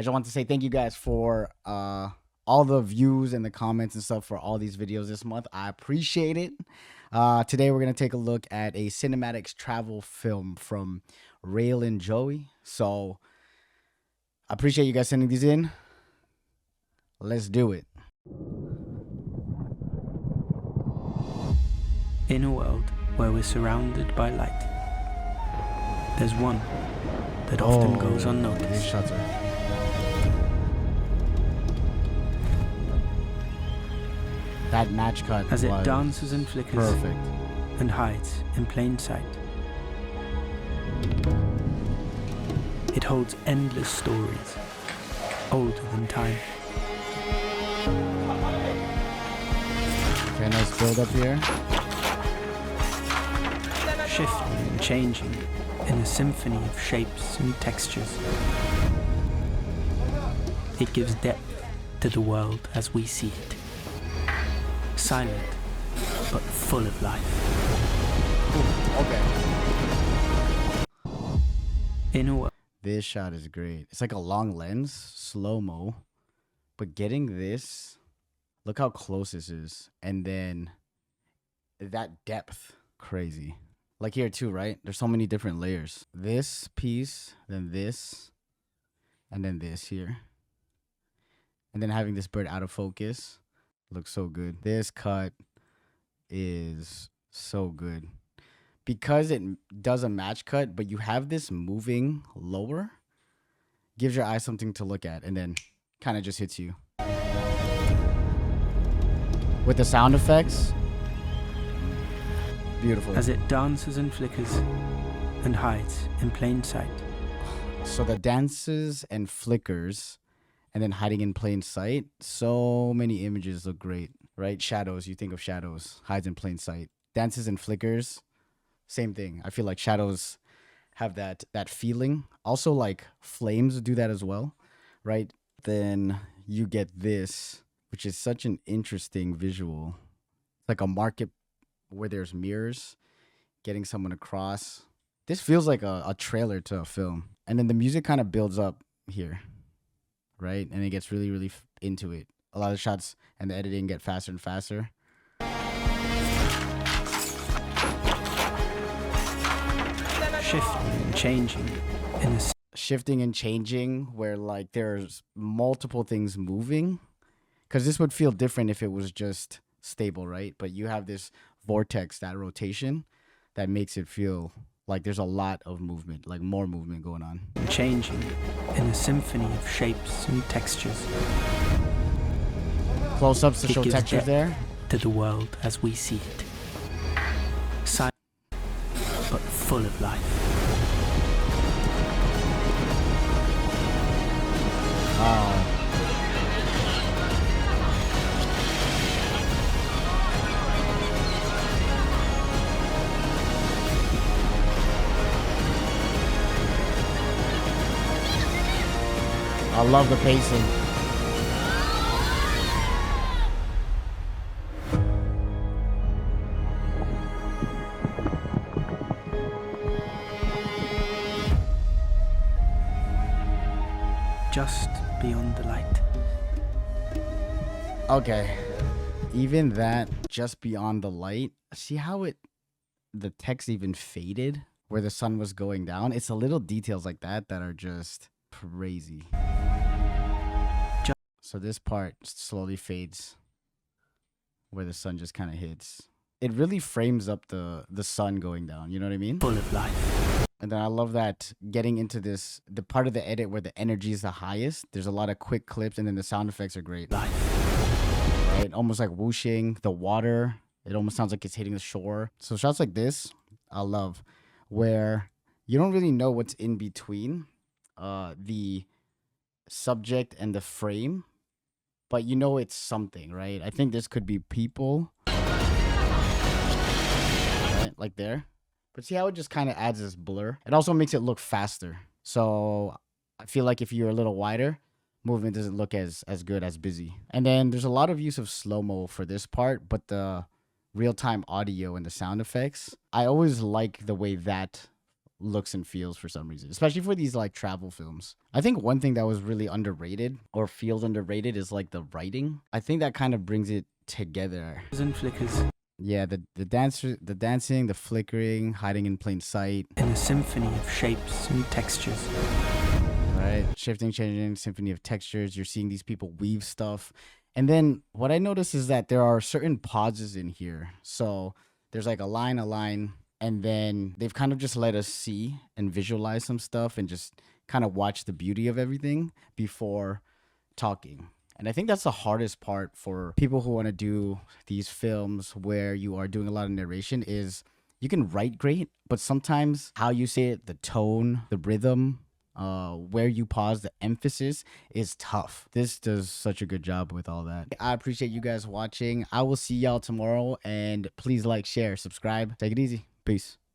I just want to say thank you guys for all the views and the comments and stuff for all these videos this month. I appreciate it. Today we're going to take a look at a cinematics travel film from Reilin Joey. So I appreciate you guys sending these in. Let's do it. In a world where we're surrounded by light, there's one that often goes unnoticed. These shots are... That match cut As it was dances and flickers perfect. and hides in plain sight. It holds endless stories, older than time. Okay, nice build up here. Shifting and changing in a symphony of shapes and textures. It gives depth to the world as we see it. Silent, but full of life. Okay. In a world. This shot is great. It's like a long lens, slow-mo. But getting this, look how close this is. And then that depth, crazy. Like here too, right? There's so many different layers. This piece, then this, and then this here. And then having this bird out of focus. Looks so good. This cut is so good. Because it does a match cut, but you have this moving lower, gives your eyes something to look at, and then kind of just hits you. With the sound effects, beautiful. As it dances and flickers and hides in plain sight. So the dances and flickers and then hiding in plain sight, so many images look great, right? Shadows, you think of shadows, hides in plain sight. Dances and flickers, same thing. I feel like shadows have that feeling. Also, like flames do that as well, right? Then you get this, which is such an interesting visual. It's like a market where there's mirrors, getting someone across. This feels like a trailer to a film. And then the music kind of builds up here, right? And it gets really, really into it. A lot of shots and the editing get faster and faster. Shifting and changing in a Shifting and changing where like there's multiple things moving. Because this would feel different if it was just stable, right? But you have this vortex, that rotation, that makes it feel like there's a lot of movement, like more movement going on. changing in a symphony of shapes and textures. Close-ups to It show gives textures depth there. to the world as we see it. Silent, but full of life. Oh. I love the pacing. Just beyond the light. Okay. Even that, just beyond the light. See how the text even faded where the sun was going down? It's the little details like that that are just crazy. So this part slowly fades where the sun just kind of hits. It really frames up the sun going down. You know what I mean? Full of life. And then I love that getting into this, the part of the edit where the energy is the highest. There's a lot of quick clips and then the sound effects are great. Life. Right? Almost like whooshing, the water. It almost sounds like it's hitting the shore. So shots like this, I love, where you don't really know what's in between the subject and the frame, but you know it's something, right? I think this could be people, right? Like there. But see how it just kind of adds this blur? It also makes it look faster. So I feel like if you're a little wider, movement doesn't look as good as busy. And then there's a lot of use of slow-mo for this part, but the real-time audio and the sound effects, I always like the way that looks and feels for some reason, especially for these like travel films. I think one thing that was really underrated or feels underrated is like the writing. I think that kind of brings it together. And flickers Yeah, the dancing, the flickering, hiding in plain sight. in a symphony of shapes and textures. Right, shifting, changing, symphony of textures. You're seeing these people weave stuff. And then what I notice is that there are certain pauses in here. So there's like a line, and then they've kind of just let us see and visualize some stuff and just kind of watch the beauty of everything before talking. And I think that's the hardest part for people who want to do these films where you are doing a lot of narration is you can write great, but sometimes how you say it, the tone, the rhythm, where you pause, the emphasis is tough. This does such a good job with all that. I appreciate you guys watching. I will see y'all tomorrow, and please like, share, subscribe. Take it easy. Peace.